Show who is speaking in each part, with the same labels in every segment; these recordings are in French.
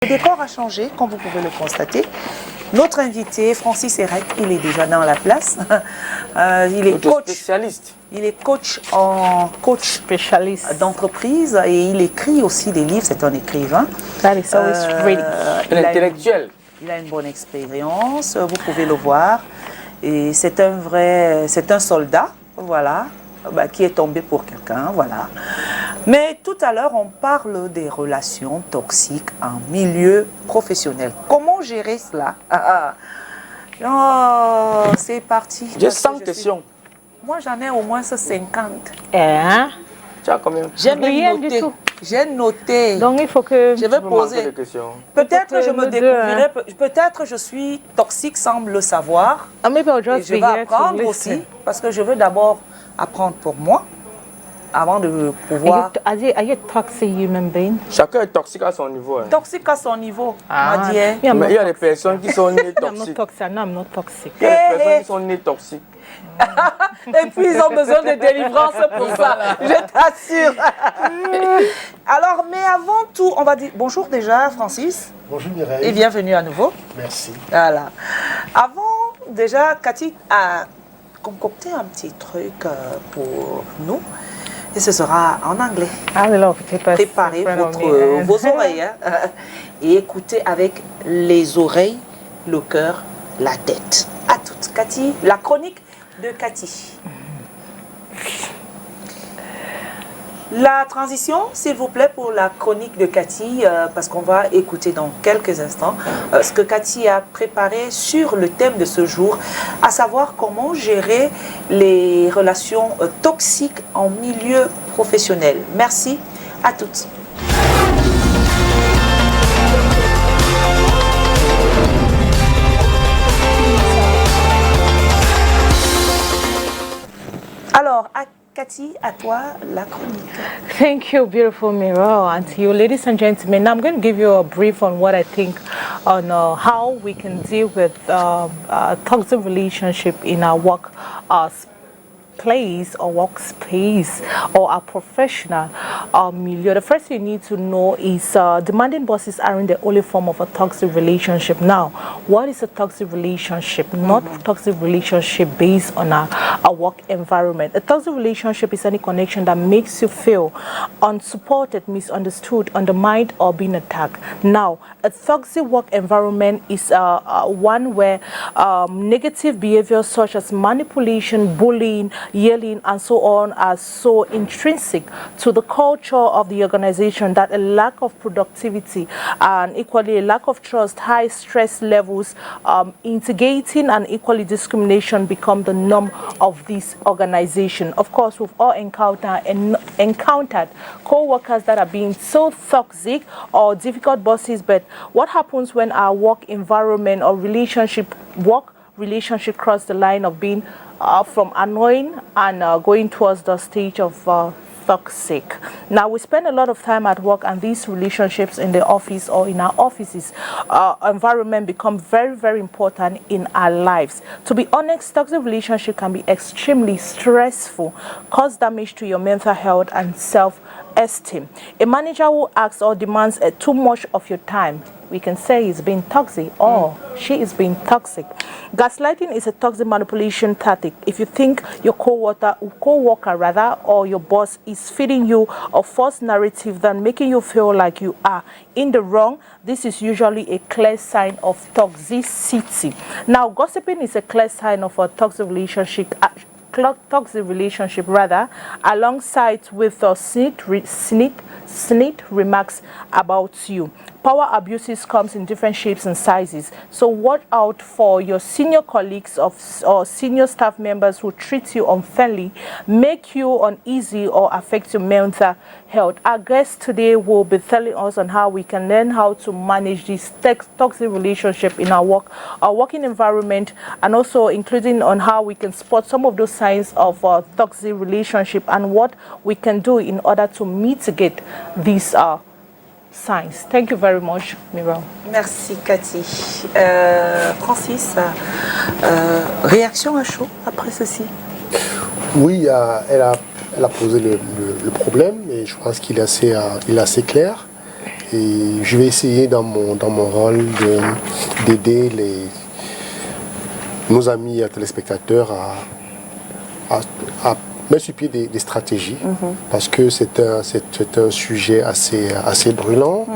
Speaker 1: Le décor a changé, comme vous pouvez le constater. Notre invité, Francis Erec, il est déjà dans la place. Il est coach spécialiste. Il est coach spécialiste d'entreprise et il écrit aussi des livres. C'est un écrivain.
Speaker 2: That is always ready.
Speaker 1: Intellectuel. Il a une bonne expérience. Vous pouvez le voir. Et c'est un soldat, voilà, qui est tombé pour quelqu'un, voilà. Mais tout à l'heure, on parle des relations toxiques en milieu professionnel. Comment gérer cela? Oh, c'est parti.
Speaker 3: J'ai 100 questions.
Speaker 1: Moi, j'en ai au moins 50.
Speaker 2: Hein?
Speaker 3: Tu as combien?
Speaker 2: J'ai rien du tout.
Speaker 1: J'ai noté.
Speaker 2: Donc, il faut que...
Speaker 1: Je vais poser. Peut-être je me découvrirai, peut-être je suis toxique sans le savoir. Et je vais apprendre aussi, parce que je veux d'abord apprendre pour moi, avant de pouvoir...
Speaker 2: Are you a toxic human being?
Speaker 3: Chacun est toxique à son niveau. Hein.
Speaker 1: Toxique à son niveau,
Speaker 3: Mais il y a des personnes qui sont nées toxiques.
Speaker 2: I'm not toxic.
Speaker 3: Il y a des personnes qui sont nées toxiques.
Speaker 1: Et puis ils ont besoin de délivrance pour ça, je t'assure. Alors, mais avant tout, on va dire bonjour déjà, Francis.
Speaker 4: Bonjour Mireille.
Speaker 1: Et bienvenue à nouveau.
Speaker 4: Merci.
Speaker 1: Voilà. Avant, déjà, Cathy a concocté un petit truc pour nous. Et ce sera en anglais. Préparez vos oreilles et écoutez avec les oreilles, le cœur, la tête. À toutes. Cathy, la chronique de Cathy. La transition, s'il vous plaît, pour la chronique de Cathy, parce qu'on va écouter dans quelques instants ce que Cathy a préparé sur le thème de ce jour, à savoir comment gérer les relations toxiques en milieu professionnel. Merci à toutes. Alors, Cathy, à toi la chronique.
Speaker 2: Thank you, beautiful Miro, and to you, ladies and gentlemen. Now I'm going to give you a brief on what I think on how we can deal with toxic relationship in our work place or workspace or a professional milieu. The first thing you need to know is demanding bosses aren't the only form of a toxic relationship. Now, what is a toxic relationship? Not toxic relationship based on a work environment. A toxic relationship is any connection that makes you feel unsupported, misunderstood, undermined, or being attacked. Now, a toxic work environment is one where negative behaviors such as manipulation, bullying, yelling, and so on are so intrinsic to the culture of the organization that a lack of productivity and equally a lack of trust, high stress levels, instigating and equally discrimination become the norm of this organization. Of course, we've all encountered co-workers that are being so toxic or difficult bosses, but what happens when our work environment or work relationship cross the line of being from annoying and going towards the stage of toxic? Now, we spend a lot of time at work, and these relationships in the office or in our offices environment become very, very important in our lives. To be honest, toxic relationship can be extremely stressful, cause damage to your mental health and self-esteem. A manager who asks or demands too much of your time, we can say is being toxic or she is being toxic. Gaslighting is a toxic manipulation tactic. If you think your co-worker or your boss is feeding you a false narrative that making you feel like you are in the wrong, this is usually a clear sign of toxicity. Now, gossiping is a clear sign of a toxic relationship. Alongside with snide remarks about you. Power abuses comes in different shapes and sizes. So watch out for your senior colleagues or senior staff members who treat you unfairly, make you uneasy, or affect your mental health. Our guest today will be telling us on how we can learn how to manage this toxic relationship in our working environment, and also including on how we can spot some of those signs of toxic relationship and what we can do in order to mitigate these signs. Thank you very much, Miro.
Speaker 1: Merci, Cathy. Francis, réaction à chaud après ceci?
Speaker 4: Oui, elle a posé le problème, et je pense qu'il est assez clair. Et je vais essayer dans mon rôle d'aider nos amis téléspectateurs à mettre sur pied des stratégies, parce que c'est un sujet assez brûlant.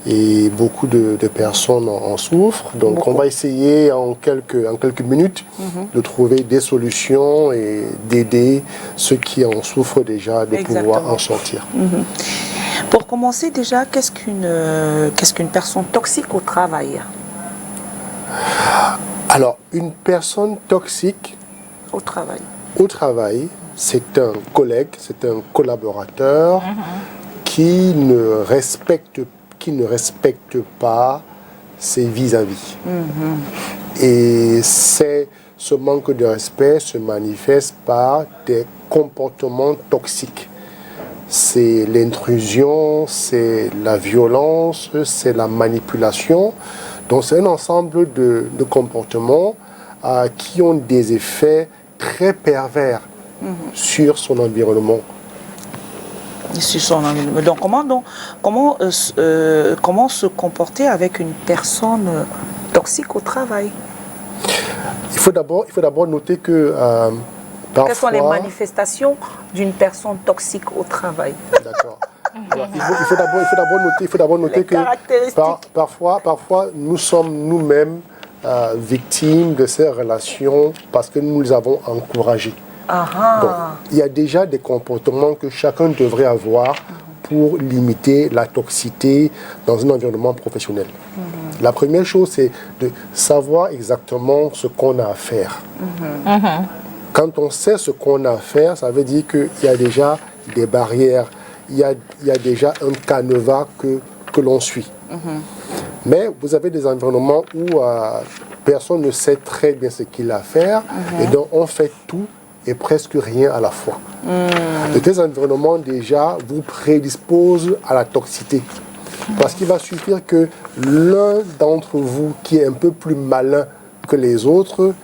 Speaker 4: Et beaucoup de personnes en souffrent. Donc on va essayer en quelques minutes de trouver des solutions et d'aider ceux qui en souffrent déjà de pouvoir en sortir.
Speaker 1: Pour commencer déjà, qu'est-ce qu'une personne toxique au travail?
Speaker 4: Alors, une personne toxique
Speaker 1: au travail,
Speaker 4: c'est un collègue, c'est un collaborateur qui ne respecte pas ses vis-à-vis. Et ce manque de respect se manifeste par des comportements toxiques. C'est l'intrusion, c'est la violence, c'est la manipulation. Donc c'est un ensemble de comportements qui ont des effets très pervers sur son environnement.
Speaker 1: Donc comment se comporter avec une personne toxique au travail?
Speaker 4: Il faut d'abord noter que parfois...
Speaker 1: Quelles sont les manifestations d'une personne toxique au travail?
Speaker 4: D'accord. Alors, il faut d'abord noter que parfois nous sommes nous-mêmes victimes de ces relations parce que nous les avons encouragées. Donc, il y a déjà des comportements que chacun devrait avoir pour limiter la toxicité dans un environnement professionnel. La première chose, c'est de savoir exactement ce qu'on a à faire. Quand on sait ce qu'on a à faire, ça veut dire qu'il y a déjà des barrières, il y a déjà un canevas que l'on suit. Mais vous avez des environnements où personne ne sait très bien ce qu'il a à faire, et donc on fait tout et presque rien à la fois. De tels environnements déjà vous prédisposent à la toxicité. Parce qu'il va suffire que l'un d'entre vous qui est un peu plus malin que les autres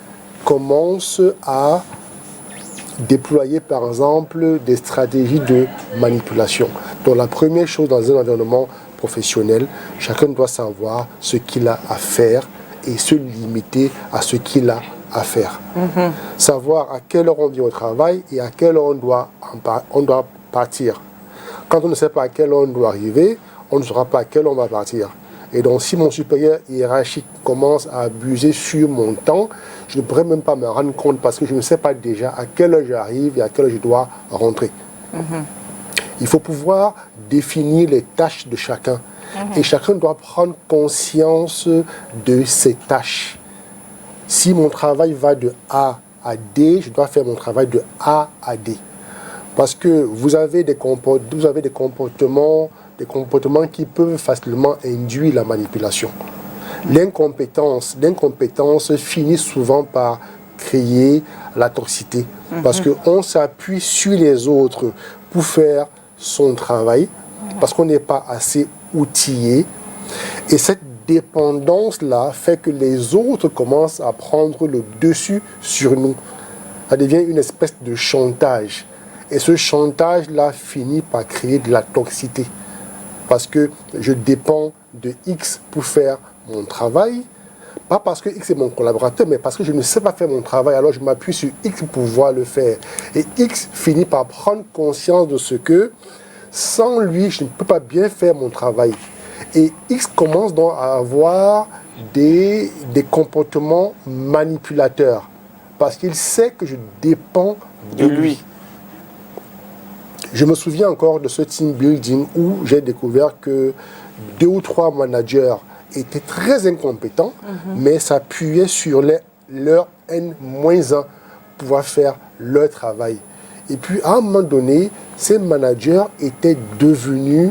Speaker 4: commence à déployer par exemple des stratégies de manipulation. Donc la première chose dans un environnement professionnel, chacun doit savoir ce qu'il a à faire et se limiter à ce qu'il a à faire. Savoir à quelle heure on vient au travail et à quelle heure on doit partir. Quand on ne sait pas à quelle heure on doit arriver, on ne saura pas à quelle heure on va partir. Et donc si mon supérieur hiérarchique commence à abuser sur mon temps, je ne pourrais même pas me rendre compte parce que je ne sais pas déjà à quelle heure j'arrive et à quelle heure je dois rentrer. Il faut pouvoir définir les tâches de chacun. Et chacun doit prendre conscience de ses tâches. Si mon travail va de A à D, je dois faire mon travail de A à D. Parce que vous avez des comportements qui peuvent facilement induire la manipulation. L'incompétence finit souvent par créer la toxicité. Parce qu'on s'appuie sur les autres pour faire son travail, parce qu'on n'est pas assez outillé. Et cette dépendance-là fait que les autres commencent à prendre le dessus sur nous. Ça devient une espèce de chantage. Et ce chantage-là finit par créer de la toxicité. Parce que je dépends de X pour faire mon travail. Pas parce que X est mon collaborateur, mais parce que je ne sais pas faire mon travail. Alors je m'appuie sur X pour pouvoir le faire. Et X finit par prendre conscience de ce que, sans lui, je ne peux pas bien faire mon travail. Et X commence donc à avoir des comportements manipulateurs. Parce qu'il sait que je dépends de lui. Je me souviens encore de ce team building où j'ai découvert que 2 ou 3 managers étaient très incompétents, mais s'appuyaient sur leur N-1 pour pouvoir faire leur travail. Et puis, à un moment donné, ces managers étaient devenus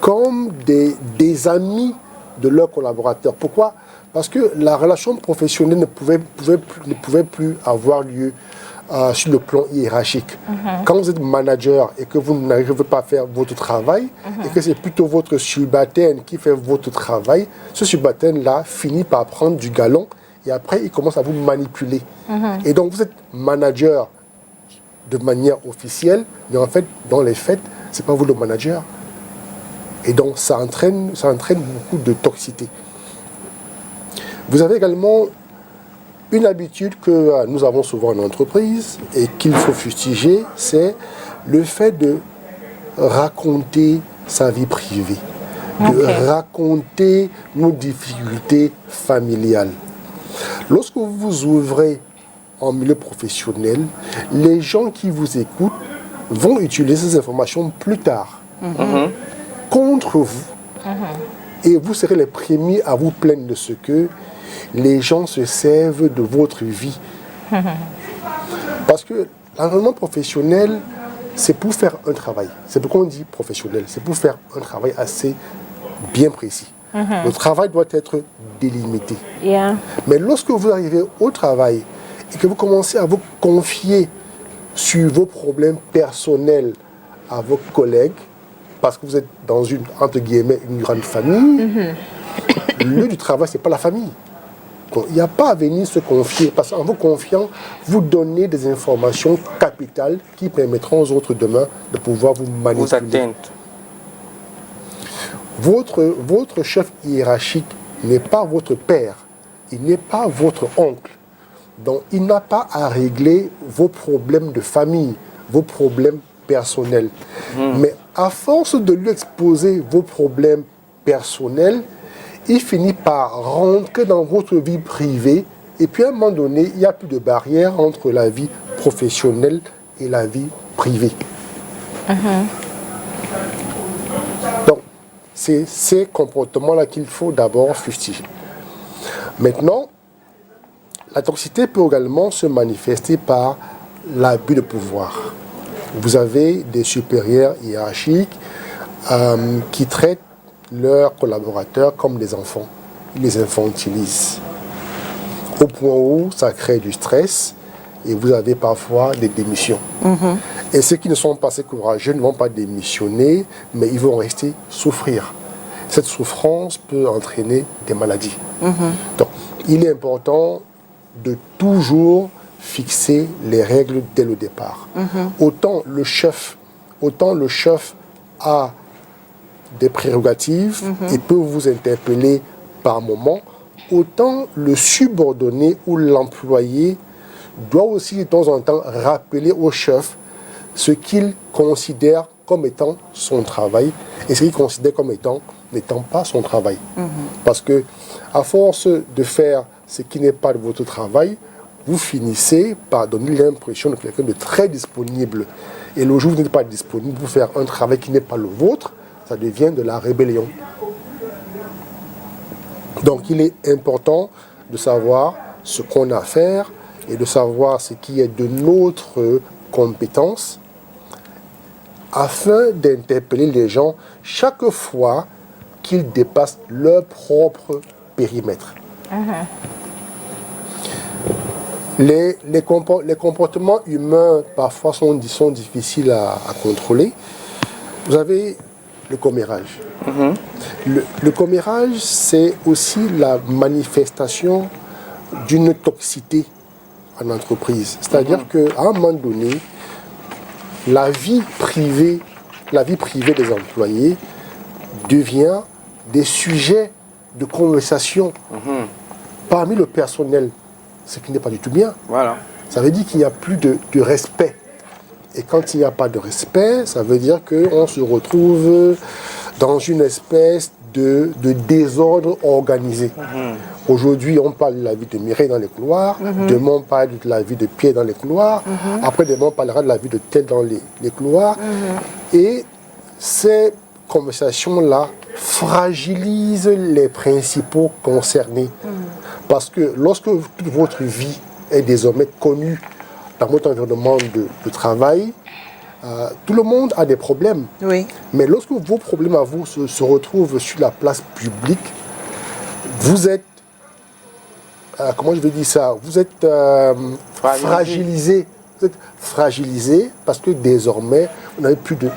Speaker 4: comme des amis de leurs collaborateurs. Pourquoi? Parce que la relation professionnelle ne pouvait plus avoir lieu sur le plan hiérarchique. Quand vous êtes manager et que vous n'arrivez pas à faire votre travail, et que c'est plutôt votre subalterne qui fait votre travail, ce subalterne-là finit par prendre du galon et après il commence à vous manipuler. Et donc vous êtes manager de manière officielle, mais en fait, dans les faits, ce n'est pas vous le manager, Et donc, ça entraîne beaucoup de toxicité. Vous avez également une habitude que nous avons souvent en entreprise et qu'il faut fustiger, c'est le fait de raconter sa vie privée, de raconter nos difficultés familiales. Lorsque vous vous ouvrez en milieu professionnel, les gens qui vous écoutent vont utiliser ces informations plus tard contre vous. Et vous serez les premiers à vous plaindre de ce que les gens se servent de votre vie. Parce que l'environnement professionnel, c'est pour faire un travail. C'est pourquoi on dit professionnel. C'est pour faire un travail assez bien précis. Le travail doit être délimité. Mais lorsque vous arrivez au travail et que vous commencez à vous confier sur vos problèmes personnels à vos collègues, parce que vous êtes dans une, entre guillemets, une grande famille, le lieu du travail, ce n'est pas la famille. Donc, il n'y a pas à venir se confier, parce qu'en vous confiant, vous donnez des informations capitales qui permettront aux autres demain de pouvoir vous manipuler.
Speaker 3: Vous atteindre.
Speaker 4: Votre chef hiérarchique n'est pas votre père, il n'est pas votre oncle. Donc, il n'a pas à régler vos problèmes de famille, vos problèmes personnels. Mais à force de lui exposer vos problèmes personnels, il finit par rentrer dans votre vie privée. Et puis, à un moment donné, il n'y a plus de barrière entre la vie professionnelle et la vie privée. Donc, c'est ces comportements-là qu'il faut d'abord fustiger. Maintenant, la toxicité peut également se manifester par l'abus de pouvoir. Vous avez des supérieurs hiérarchiques qui traitent leurs collaborateurs comme des enfants. Ils les infantilisent. Au point où ça crée du stress et vous avez parfois des démissions. Et ceux qui ne sont pas assez courageux ne vont pas démissionner, mais ils vont rester souffrir. Cette souffrance peut entraîner des maladies. Donc, il est important de toujours fixer les règles dès le départ. Autant le chef a des prérogatives et peut vous interpeller par moment, autant le subordonné ou l'employé doit aussi de temps en temps rappeler au chef ce qu'il considère comme étant son travail et ce qu'il considère comme n'étant pas son travail. Parce que à force de faire ce qui n'est pas de votre travail, vous finissez par donner l'impression de quelqu'un de très disponible. Et le jour où vous n'êtes pas disponible pour faire un travail qui n'est pas le vôtre, ça devient de la rébellion. Donc il est important de savoir ce qu'on a à faire et de savoir ce qui est de notre compétence afin d'interpeller les gens chaque fois qu'ils dépassent leur propre périmètre. Les comportements humains parfois sont difficiles à contrôler. Vous avez le commérage. Le commérage, c'est aussi la manifestation d'une toxicité en entreprise. C'est-à-dire qu'à un moment donné, la vie privée des employés devient des sujets de conversation parmi le personnel, ce qui n'est pas du tout bien.
Speaker 3: Voilà.
Speaker 4: Ça veut dire qu'il n'y a plus de respect. Et quand il n'y a pas de respect, ça veut dire qu'on se retrouve dans une espèce de désordre organisé. Aujourd'hui, on parle de la vie de Mireille dans les couloirs. Demain, on parle de la vie de Pierre dans les couloirs. Après, demain, on parlera de la vie de tel dans les couloirs. Et ces conversations-là fragilisent les principaux concernés. Parce que lorsque toute votre vie est désormais connue dans votre environnement de travail, tout le monde a des problèmes.
Speaker 1: Oui.
Speaker 4: Mais lorsque vos problèmes à vous se retrouvent sur la place publique, vous êtes, comment je vais dire ça, vous êtes fragilisé. Vous êtes fragilisé parce que désormais, vous n'avez plus de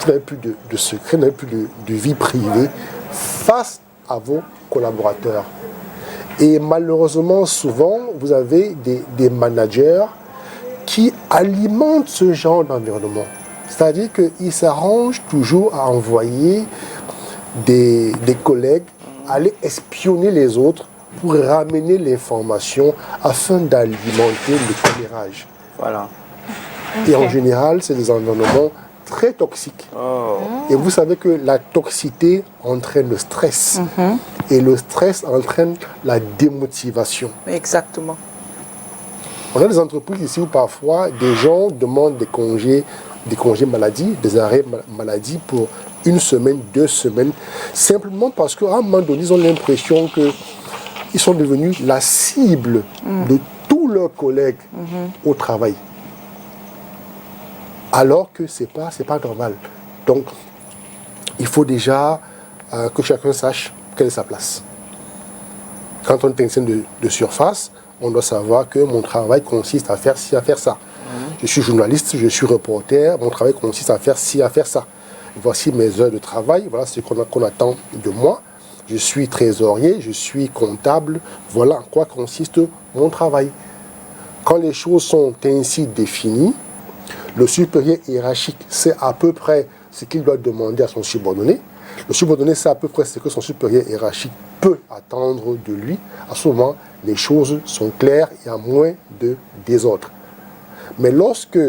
Speaker 4: secrets, vous n'avez plus de vie privée face à vos collaborateurs. Et malheureusement, souvent, vous avez des managers qui alimentent ce genre d'environnement. C'est-à-dire qu'ils s'arrangent toujours à envoyer des collègues aller espionner les autres pour ramener l'information afin d'alimenter le commérage.
Speaker 3: Voilà.
Speaker 4: Et en général, c'est des environnements très toxiques. Et vous savez que la toxicité entraîne le stress. Et le stress entraîne la démotivation.
Speaker 1: Exactement.
Speaker 4: On a des entreprises ici où parfois des gens demandent des congés maladie, des arrêts maladie pour 1 semaine, 2 semaines, simplement parce qu'à un moment donné, ils ont l'impression qu'ils sont devenus la cible de tous leurs collègues au travail. Alors que ce n'est pas normal. Donc, il faut déjà que chacun sache quelle est sa place. Quand on est technicien de surface, on doit savoir que mon travail consiste à faire ci, à faire ça. Je suis journaliste, je suis reporter, mon travail consiste à faire ci, à faire ça. Voici mes heures de travail, voilà ce qu'on attend de moi. Je suis trésorier, je suis comptable, voilà en quoi consiste mon travail. Quand les choses sont ainsi définies, le supérieur hiérarchique sait à peu près ce qu'il doit demander à son subordonné. Le subordonné sait à peu près ce que son supérieur hiérarchique peut attendre de lui. À ce moment, les choses sont claires, il y a moins de désordre. Mais lorsque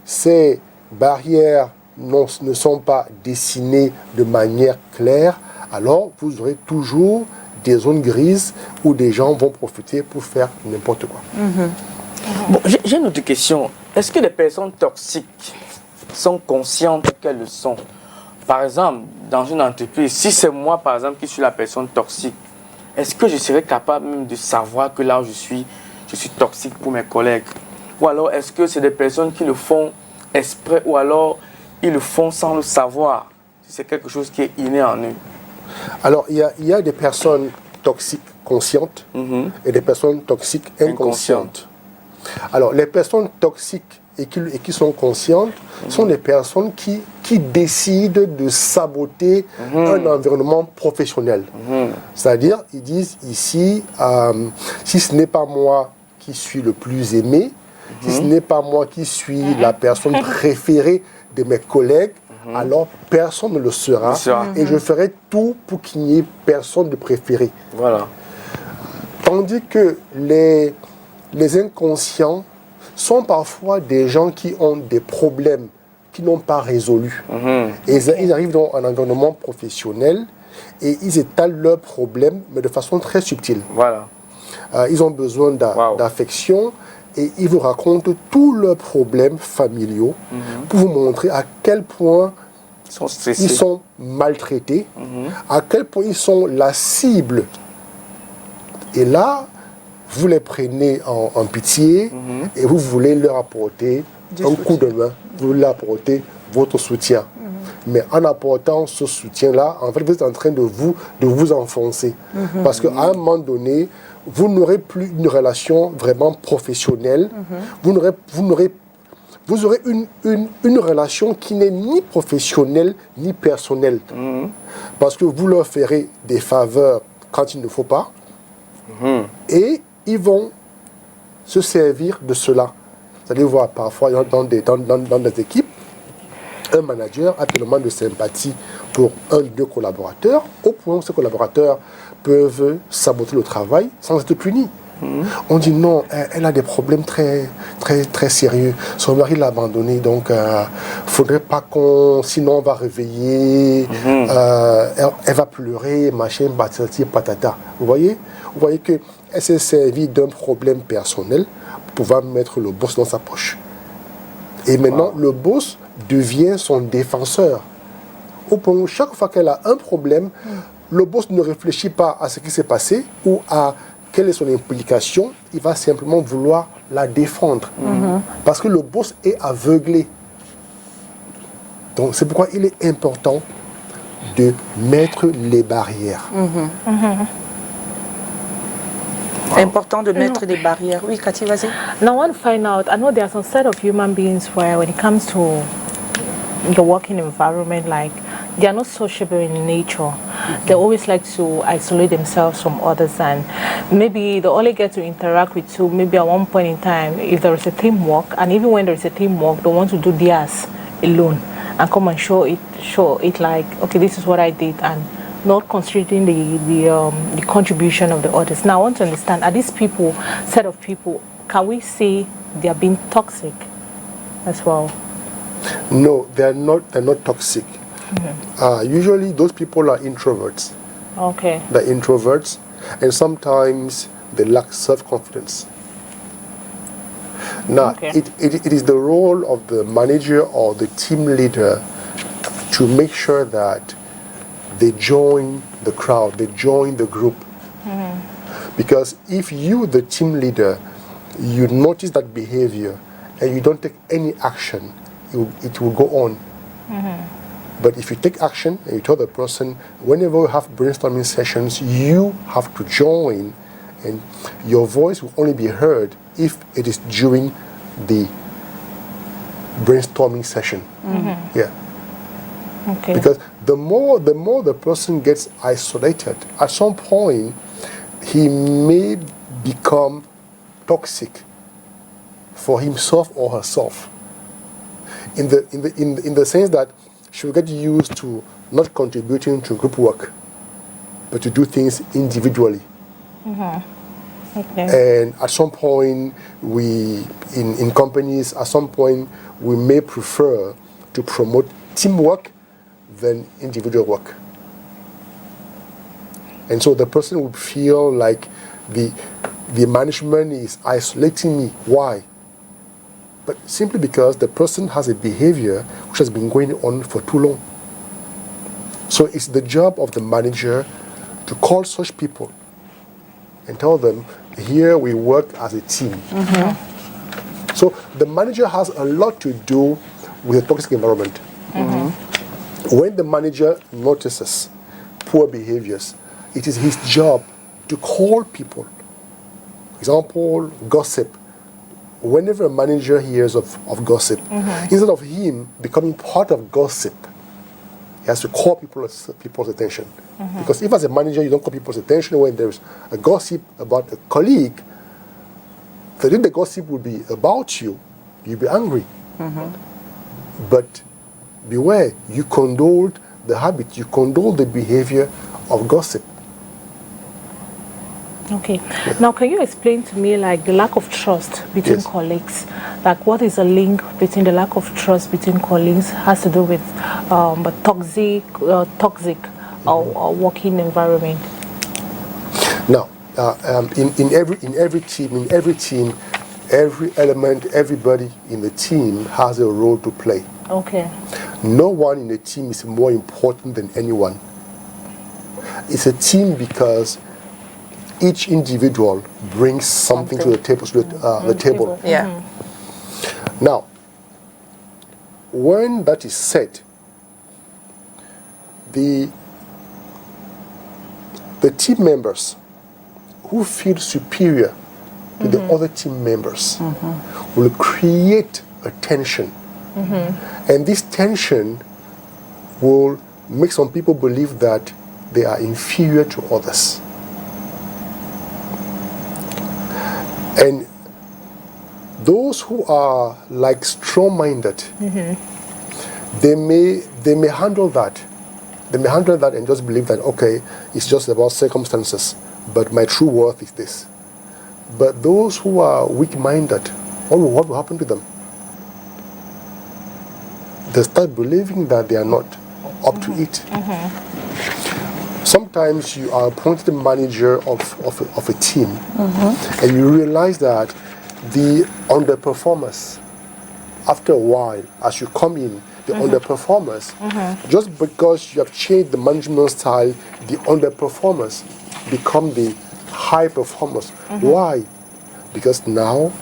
Speaker 4: ces barrières ne sont pas dessinées de manière claire, alors vous aurez toujours des zones grises où des gens vont profiter pour faire n'importe quoi.
Speaker 3: Bon, j'ai une autre question. Est-ce que les personnes toxiques sont conscientes qu'elles le sont? Par exemple, dans une entreprise, si c'est moi, par exemple, qui suis la personne toxique, est-ce que je serais capable même de savoir que là où je suis toxique pour mes collègues? Ou alors, est-ce que c'est des personnes qui le font exprès ou alors ils le font sans le savoir? C'est quelque chose qui est inné en eux.
Speaker 4: Alors, il y a des personnes toxiques conscientes et des personnes toxiques inconscientes. Alors, les personnes toxiques et qui sont conscientes sont des personnes qui décident de saboter un environnement professionnel. C'est-à-dire, ils disent ici, si ce n'est pas moi qui suis le plus aimé, si ce n'est pas moi qui suis la personne préférée de mes collègues, alors personne ne le sera. Et je ferai tout pour qu'il n'y ait personne de préféré.
Speaker 3: Voilà.
Speaker 4: Tandis que les inconscients sont parfois des gens qui ont des problèmes qui n'ont pas résolus. Et ils arrivent dans un environnement professionnel et ils étalent leurs problèmes, mais de façon très subtile.
Speaker 3: Voilà.
Speaker 4: Ils ont besoin d'affection et ils vous racontent tous leurs problèmes familiaux pour vous montrer à quel point ils sont maltraités, à quel point ils sont la cible. Et là, vous les prenez en pitié et vous voulez leur apporter un coup de main, vous voulez leur apporter votre soutien. Mais en apportant ce soutien-là, en fait, vous êtes en train de vous enfoncer. Parce qu'à un moment donné, vous n'aurez plus une relation vraiment professionnelle. Vous aurez une relation qui n'est ni professionnelle ni personnelle. Parce que vous leur ferez des faveurs quand il ne faut pas. Et ils vont se servir de cela. Vous allez voir parfois dans des équipes, un manager a tellement de sympathie pour un ou deux collaborateurs, au point où ces collaborateurs peuvent saboter le travail sans être punis. On dit non, elle a des problèmes très, très, très sérieux. Son mari l'a abandonnée, donc il ne faudrait pas sinon on va réveiller, elle va pleurer, machin, patati, patata. Vous voyez qu'elle s'est servie d'un problème personnel pour pouvoir mettre le boss dans sa poche. Et maintenant, le boss devient son défenseur. Au point où chaque fois qu'elle a un problème, le boss ne réfléchit pas à ce qui s'est passé ou à quelle est son implication, il va simplement vouloir la défendre. Parce que le boss est aveuglé. Donc c'est pourquoi il est important de mettre les barrières.
Speaker 1: Important de mettre des barrières. Oui, Cathy, vas-y.
Speaker 2: Now I want to find out, I know there are some set of human beings where when it comes to the working environment, like they are not sociable in nature. They always like to isolate themselves from others, and maybe they only get to interact with you maybe at one point in time if there is a teamwork, and even when there is a teamwork, they want to do theirs alone and come and show it like, okay, this is what I did, and not considering the contribution of the others. Now I want to understand, are these people, set of people, can we say they are being toxic as well?
Speaker 4: No, they're not toxic. Usually those people are introverts.
Speaker 2: Okay.
Speaker 4: They're introverts, and sometimes they lack self-confidence. Now,
Speaker 2: Okay.
Speaker 4: it is the role of the manager or the team leader to make sure that they join the crowd, they join the group. Because if you, the team leader, you notice that behavior and you don't take any action, it will go on. But if you take action and you tell the person, whenever we have brainstorming sessions, you have to join, and your voice will only be heard if it is during the brainstorming session. Yeah.
Speaker 2: Okay.
Speaker 4: Because the more the person gets isolated, at some point he may become toxic for himself or herself. In the sense that she will get used to not contributing to group work, but to do things individually.
Speaker 2: Okay.
Speaker 4: And at some point, in companies, at some point, we may prefer to promote teamwork than individual work. And so the person would feel like the management is isolating me. Why? But simply because the person has a behavior which has been going on for too long. So it's the job of the manager to call such people and tell them, here we work as a team. So the manager has a lot to do with the toxic environment. When the manager notices poor behaviors, it is his job to call people. For example, gossip. Whenever a manager hears of gossip, instead of him becoming part of gossip, he has to call people's attention. Because if as a manager you don't call people's attention when there's a gossip about a colleague, then the gossip will be about you, you'll be angry. But beware, you condoled the habit, you condole the behavior of gossip.
Speaker 2: Okay. Now, can you explain to me, like, the lack of trust between
Speaker 4: Yes.
Speaker 2: colleagues? Like, what is the link between the lack of trust between colleagues has to do with a toxic or working environment?
Speaker 4: Now, in every team, every element, everybody in the team has a role to play.
Speaker 2: Okay.
Speaker 4: No one in the team is more important than anyone. It's a team because each individual brings something to the table. The table.
Speaker 1: Yeah.
Speaker 4: Now, when that is said, the team members who feel superior to the other team members will create a tension. And this tension will make some people believe that they are inferior to others. And those who are like strong-minded, they may handle that. They may handle that and just believe that, okay, it's just about circumstances, but my true worth is this. But those who are weak-minded, what will happen to them? They start believing that they are not up to it. Sometimes you are appointed manager of a team, and you realize that the underperformers, after a while, as you come in, the underperformers, just because you have changed the management style, the underperformers become the high performers. Why? Because now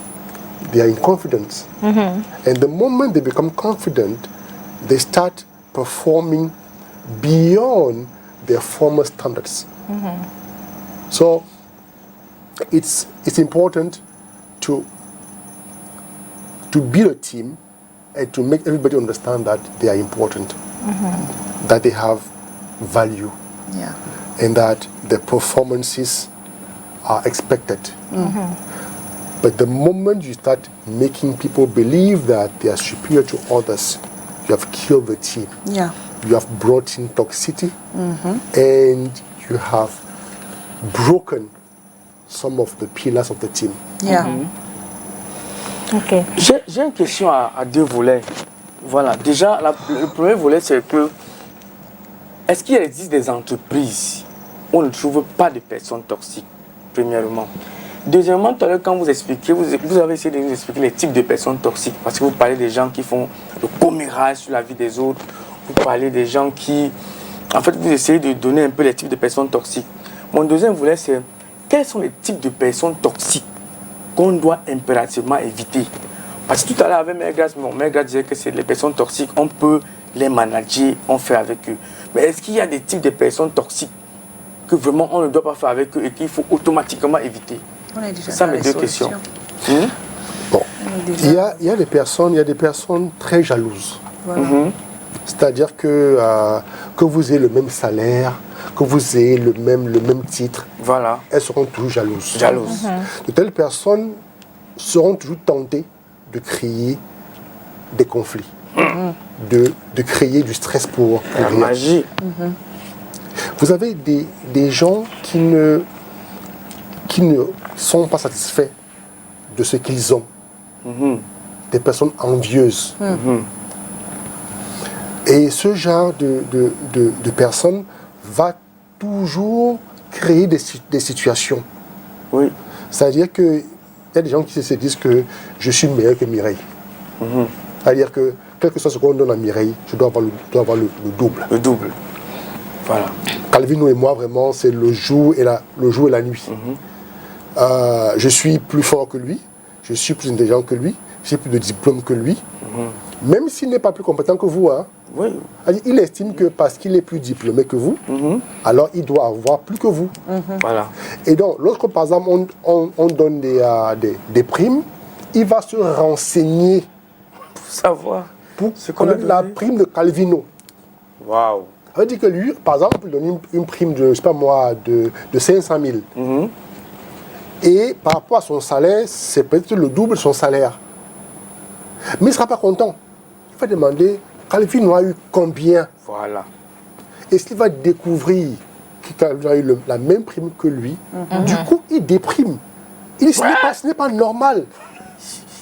Speaker 4: they are in confidence. And the moment they become confident, they start performing beyond their former standards. So it's important to build a team and to make everybody understand that they are important, that they have value, and that their performances are expected. But the moment you start making people believe that they are superior to others, you have killed the team. you have brought in toxicity and you have broken some of the pillars of the team.
Speaker 1: Yeah.
Speaker 2: Okay.
Speaker 3: J'ai une question à deux volets. Voilà, déjà, le premier volet, c'est que est-ce qu'il existe des entreprises où on ne trouve pas de personnes toxiques, premièrement? Deuxièmement, tout à l'heure, quand vous expliquez, vous avez essayé de nous expliquer les types de personnes toxiques, parce que vous parlez des gens qui font le commérage sur la vie des autres, vous parlez des gens qui... En fait, vous essayez de donner un peu les types de personnes toxiques. Mon deuxième volet, c'est quels sont les types de personnes toxiques qu'on doit impérativement éviter? Parce que tout à l'heure, avec Mère Grâce disait que c'est les personnes toxiques, on peut les manager, on fait avec eux. Mais est-ce qu'il y a des types de personnes toxiques que vraiment on ne doit pas faire avec eux et qu'il faut automatiquement éviter? C'est ça mes deux questions.
Speaker 4: Bon, il y a des personnes très jalouses.
Speaker 1: Voilà.
Speaker 4: C'est-à-dire que vous ayez le même salaire, que vous ayez le même titre,
Speaker 3: voilà,
Speaker 4: elles seront toujours jalouses. De telles personnes seront toujours tentées de créer des conflits, de créer du stress pour
Speaker 3: la
Speaker 4: rien.
Speaker 3: magie.
Speaker 4: Vous avez des gens qui ne sont pas satisfaits de ce qu'ils ont. Des personnes envieuses. Et ce genre de personnes va toujours créer des situations.
Speaker 3: Oui.
Speaker 4: C'est-à-dire qu'il y a des gens qui se disent que je suis meilleur que Mireille. C'est-à-dire que quel que soit ce qu'on donne à Mireille, je dois avoir le double.
Speaker 3: Le double. Voilà.
Speaker 4: Calvino et moi, vraiment, c'est le jour et la nuit. Je suis plus fort que lui, je suis plus intelligent que lui, j'ai plus de diplôme que lui. Même s'il n'est pas plus compétent que vous, hein,
Speaker 3: oui.
Speaker 4: Il estime que parce qu'il est plus diplômé que vous, alors il doit avoir plus que vous.
Speaker 3: Voilà.
Speaker 4: Et donc, lorsque par exemple on donne des primes, il va se renseigner
Speaker 3: pour savoir
Speaker 4: pour connaître la prime de Calvino.
Speaker 3: Waouh.
Speaker 4: Ça veut dire que lui, par exemple, il donne une prime de, je sais pas moi, de 500 000. Et par rapport à son salaire, c'est peut-être le double de son salaire. Mais il ne sera pas content. Il va demander, Calvino a eu combien?
Speaker 3: Voilà.
Speaker 4: Et s'il va découvrir que Calvino a eu la même prime que lui, du coup, il déprime. Ce n'est pas normal.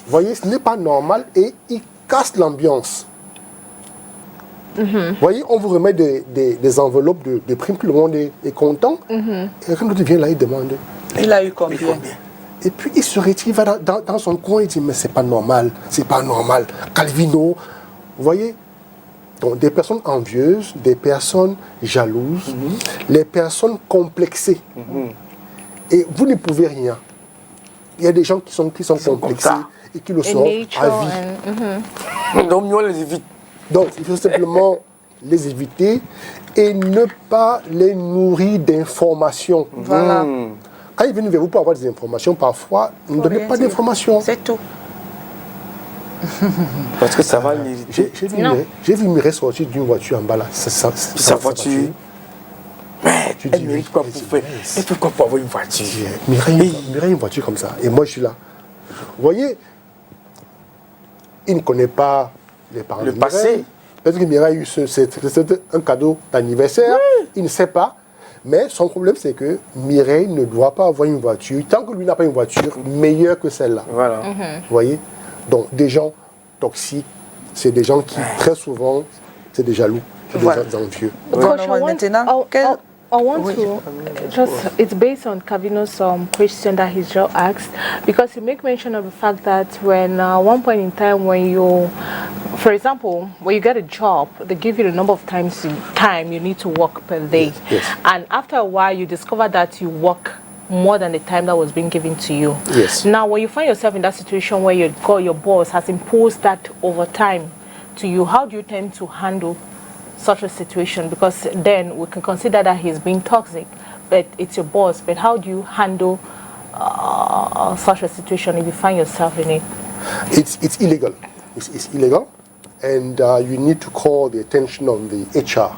Speaker 4: Vous voyez, ce n'est pas normal et il casse l'ambiance. Vous voyez, on vous remet des enveloppes de primes, tout le monde est content. Et quand l'autre vient là, il demande.
Speaker 1: Il a eu combien?
Speaker 4: Et puis il se retire, il va dans son coin, il dit mais c'est pas normal, c'est pas normal. Calvino, vous voyez, donc des personnes envieuses, des personnes jalouses, les personnes complexées. Et vous ne pouvez rien. Il y a des gens qui sont complexés et qui le seront à vie.
Speaker 3: Donc mieux les évite.
Speaker 4: Donc il faut simplement les éviter et ne pas les nourrir d'informations.
Speaker 1: Voilà.
Speaker 4: Quand ils viennent vers vous pour avoir des informations, parfois, ne donnez pas d'informations.
Speaker 1: C'est tout.
Speaker 3: Parce que ça va l'irriter.
Speaker 4: J'ai vu Mireille sortir d'une voiture en bas là.
Speaker 3: Sa voiture. Mais tu dis, mais quoi pour faire? Et pourquoi pour avoir une voiture?
Speaker 4: Mireille, une voiture comme ça. Et moi, je suis là. Vous voyez, il ne connaît pas les parents
Speaker 3: le
Speaker 4: de Mireille.
Speaker 3: passé.
Speaker 4: Peut-être que Mireille a eu c'est un cadeau d'anniversaire. Il ne sait pas. Mais son problème, c'est que Mireille ne doit pas avoir une voiture, tant que lui n'a pas une voiture meilleure que celle-là.
Speaker 3: Voilà.
Speaker 4: Vous voyez? Donc, des gens toxiques, c'est des gens qui, très souvent, c'est des jaloux, c'est des gens envieux.
Speaker 1: Maintenant,
Speaker 2: I want to just, it's based on Calvino's question that he's just asked, because you make mention of the fact that when one point in time when you, for example, when you get a job, they give you the number of times you need to work per day.
Speaker 4: Yes.
Speaker 2: And after a while, you discover that you work more than the time that was being given to you.
Speaker 4: Yes.
Speaker 2: Now, when you find yourself in that situation where your boss has imposed that overtime to you, how do you tend to handle such a situation? Because then we can consider that he's being toxic, but it's your boss. But how do you handle such a situation if you find yourself in it?
Speaker 4: It's illegal. It's illegal, and you need to call the attention of the HR.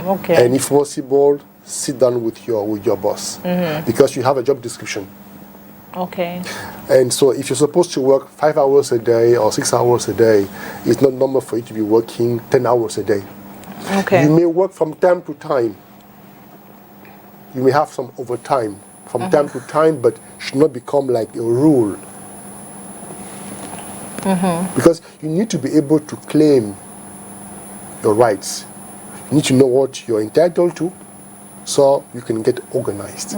Speaker 2: Okay.
Speaker 4: And if possible, sit down with your boss, because you have a job description.
Speaker 2: Okay.
Speaker 4: And so if you're supposed to work 5 hours a day or 6 hours a day, it's not normal for you to be working 10 hours a day.
Speaker 2: Okay.
Speaker 4: You may work from time to time. You may have some overtime from time to time, but it should not become like a rule. Because you need to be able to claim your rights. You need to know what you're entitled to so you can get organized.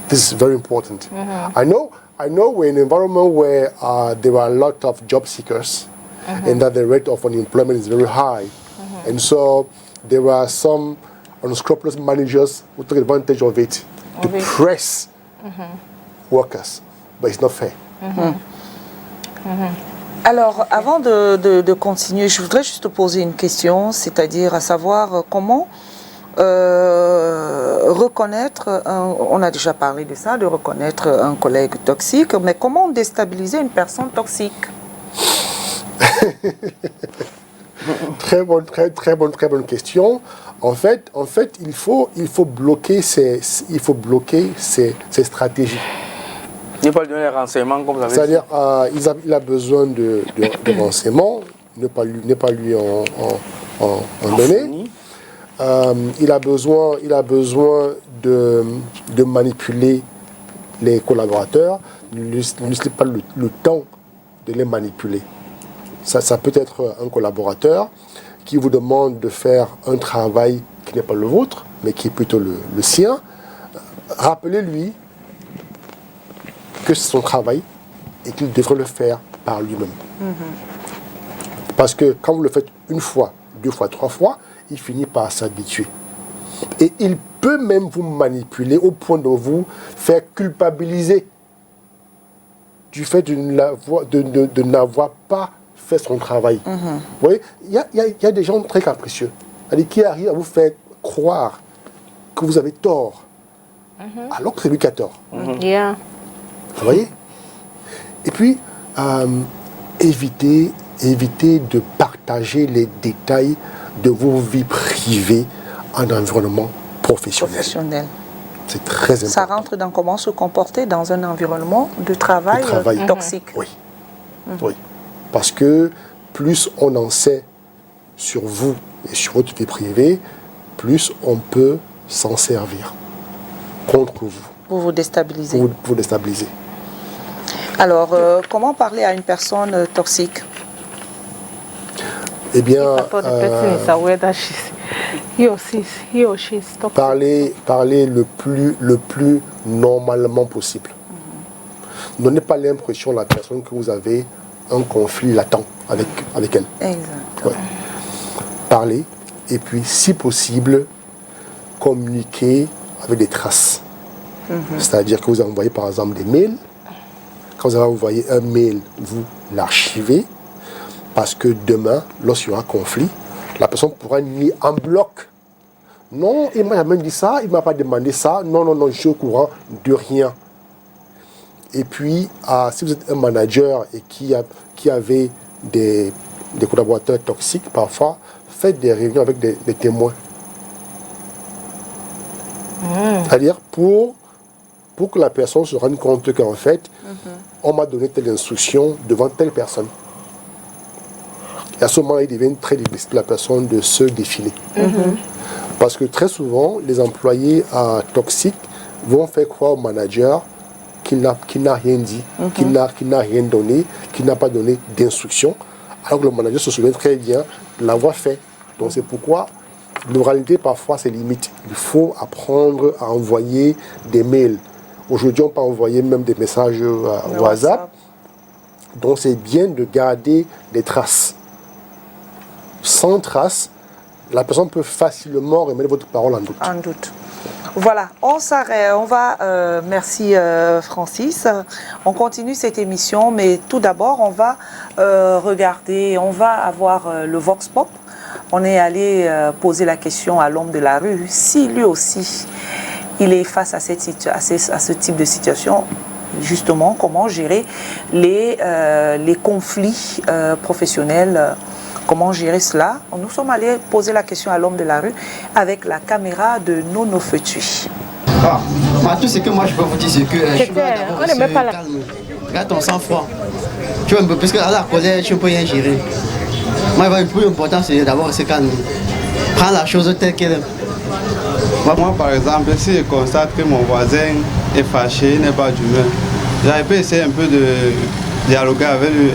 Speaker 4: This is very important. I know we're in an environment where there are a lot of job seekers and that the rate of unemployment is very high. And so there are some unscrupulous managers who take advantage of it to press workers. But it's not fair.
Speaker 1: Alors, avant de continuer, je voudrais juste te poser une question, c'est-à-dire à savoir comment reconnaître, on a déjà parlé de ça, de reconnaître un collègue toxique, mais comment déstabiliser une personne toxique?
Speaker 4: Très bonne question. En fait, il faut bloquer ces stratégies.
Speaker 3: Il faut lui donner des renseignements, comme vous avez dit.
Speaker 4: C'est-à-dire, il a besoin de renseignements, ne pas lui en donner. Il a besoin de manipuler les collaborateurs, ne laisse pas le temps de les manipuler. Ça peut être un collaborateur qui vous demande de faire un travail qui n'est pas le vôtre, mais qui est plutôt le sien. Rappelez-lui que c'est son travail et qu'il devrait le faire par lui-même. Parce que quand vous le faites une fois, 2 fois, 3 fois, il finit par s'habituer. Et il peut même vous manipuler au point de vous faire culpabiliser du fait de n'avoir pas fait son travail. Vous voyez, il y a des gens très capricieux qui arrivent à vous faire croire que vous avez tort, alors que c'est lui qui a tort.
Speaker 2: Yeah.
Speaker 4: Vous voyez? Et puis, évitez de partager les détails de vos vies privées en environnement professionnel. C'est très important.
Speaker 1: Ça rentre dans comment se comporter dans un environnement de travail toxique.
Speaker 4: Oui. Oui. Parce que plus on en sait sur vous et sur votre vie privée, plus on peut s'en servir contre vous.
Speaker 1: Pour vous déstabiliser.
Speaker 4: Pour vous déstabiliser.
Speaker 1: Alors, comment parler à une personne toxique?
Speaker 4: Eh bien, parler le plus normalement possible. Ne donnez pas l'impression à la personne que vous avez un conflit latent avec elle.
Speaker 1: Exactement.
Speaker 4: Ouais. Parler et puis, si possible, communiquer avec des traces. C'est-à-dire que vous envoyez par exemple des mails. Quand vous allez envoyer un mail, vous l'archivez. Parce que demain, lorsqu'il y aura conflit, la personne pourra nier en bloc. Non, il m'a jamais dit ça, il ne m'a pas demandé ça. Non, je suis au courant de rien. Et puis, si vous êtes un manager et qui avait des collaborateurs toxiques, parfois, faites des réunions avec des témoins. C'est-à-dire pour que la personne se rende compte qu'en fait, on m'a donné telle instruction devant telle personne. Et à ce moment, il devient très difficile pour la personne de se défiler. Parce que très souvent, les employés toxiques vont faire croire au manager qu'il n'a rien dit, qu'il n'a rien donné, qu'il n'a pas donné d'instruction, alors que le manager se souvient très bien de l'avoir fait. Donc c'est pourquoi l'oralité, parfois, c'est limite. Il faut apprendre à envoyer des mails. Aujourd'hui, on peut envoyer même des messages WhatsApp. Donc c'est bien de garder des traces. Sans traces, la personne peut facilement remettre votre parole en doute.
Speaker 1: En doute. Voilà, on s'arrête. On va. Merci Francis. On continue cette émission, mais tout d'abord, on va regarder. On va avoir le Vox Pop. On est allé poser la question à l'homme de la rue si lui aussi il est face à ce type de situation. Justement, comment gérer les conflits professionnels. Comment gérer cela? Nous sommes allés poser la question à l'homme de la rue avec la caméra de Nono Fetui.
Speaker 5: Tout ce que moi je peux vous dire, c'est que je veux d'abord calme. Regarde ton sang-froid. Tu vois un peu, parce qu'à la colère, tu ne peux rien gérer. Moi, le plus important, c'est d'abord rester calme. Prends la chose telle qu'elle est.
Speaker 6: Moi, par exemple, si je constate que mon voisin est fâché, n'est pas d'humeur, je peux essayer un peu de dialoguer avec lui,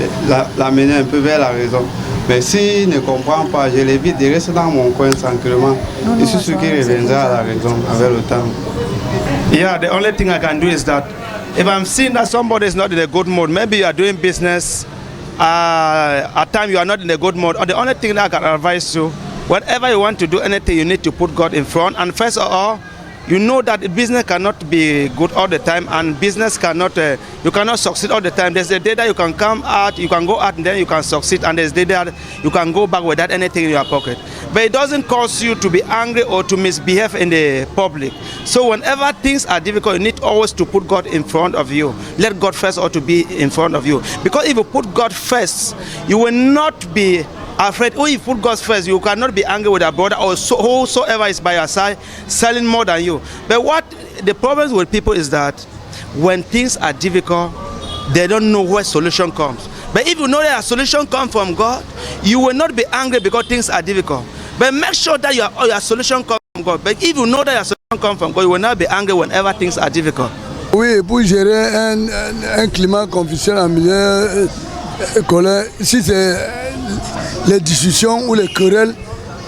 Speaker 6: l'amener un peu vers la raison. Mais s'il ne comprend pas, je l'évite de rester dans mon coin tranquillement. Et c'est ce qui reviendra à la raison avec le temps.
Speaker 7: Yeah, the only thing I can do is that if I'm seeing that somebody is not in a good mood, maybe you are doing business, at times you are not in a good mood, or the only thing that I can advise you, whatever you want to do, anything, you need to put God in front. And first of all, you know that business cannot be good all the time, and business cannot, you cannot succeed all the time. There's a day that you can come out, you can go out and then you can succeed, and there's a day that you can go back without anything in your pocket. But it doesn't cause you to be angry or to misbehave in the public. So whenever things are difficult, you need always to put God in front of you. Let God first ought to be in front of you. Because if you put God first, you will not be afraid. Or if you put God first, you cannot be angry with a brother or whosoever is by your side selling more than you. But what the problem with people is that when things are difficult, they don't know where solution comes. But if you know that a solution comes from God, you will not be angry because things are difficult. But make sure that your solution comes from God. But if you know that your solution comes from God, you will not be angry whenever things are difficult.
Speaker 8: Oui, pour gérer un climat conflictuel en milieu scolaire, si c'est les discussions ou les querelles,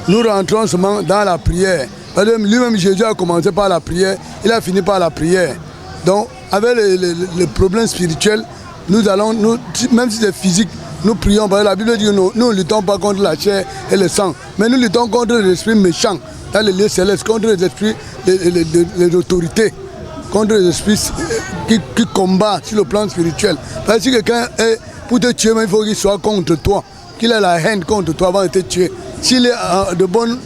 Speaker 8: nous rentrons seulement dans la prière. Lui-même, Jésus a commencé par la prière, il a fini par la prière. Donc, avec les problèmes spirituels, nous allons, même si c'est physique, nous prions. La Bible dit que nous ne luttons pas contre la chair et le sang, mais nous luttons contre l'esprit méchant dans les lieux célestes, contre les esprits, les autorités, contre les esprits qui combattent sur le plan spirituel. Parce que si quelqu'un est pour te tuer, il faut qu'il soit contre toi, qu'il ait la haine contre toi avant de te tuer. S'il est de bonne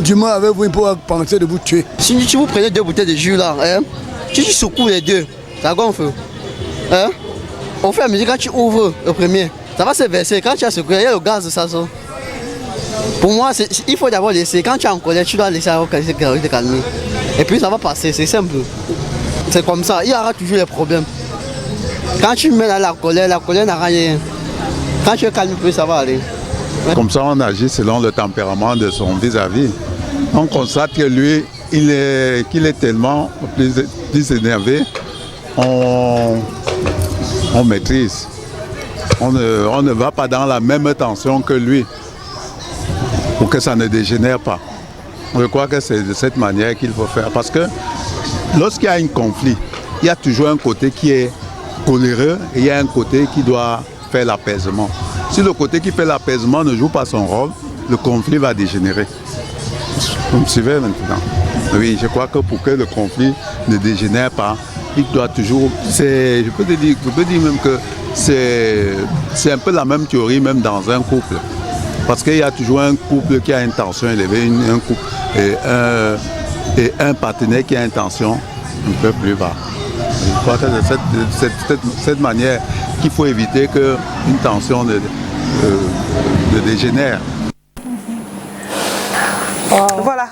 Speaker 8: humeur avec vous, il peut penser de vous tuer.
Speaker 5: Si vous prenez 2 bouteilles de jus là, tu secoues les 2, ça gonfle. Au fur et à mesure, quand tu ouvres le premier, ça va se verser. Quand tu as secoué, il y a le gaz de ça. Pour moi, il faut d'abord laisser. Quand tu es en colère, tu dois laisser te calmer. Et puis ça va passer, c'est simple. C'est comme ça, il y aura toujours les problèmes. Quand tu mets dans la colère n'a rien. Quand tu es calme, ça va aller.
Speaker 9: Comme ça, on agit selon le tempérament de son vis-à-vis. On constate que lui, qu'il est tellement plus énervé, on maîtrise. On ne va pas dans la même tension que lui pour que ça ne dégénère pas. Je crois que c'est de cette manière qu'il faut faire. Parce que lorsqu'il y a un conflit, il y a toujours un côté qui est coléreux et il y a un côté qui doit faire l'apaisement. Si le côté qui fait l'apaisement ne joue pas son rôle, le conflit va dégénérer. Vous me suivez maintenant? Oui, je crois que pour que le conflit ne dégénère pas, il doit toujours... Je peux dire même que c'est un peu la même théorie même dans un couple. Parce qu'il y a toujours un couple qui a une tension élevée, un couple et un partenaire qui a une tension un peu plus bas. Je crois que c'est cette manière qu'il faut éviter qu'une tension ne dégénère.
Speaker 1: Voilà,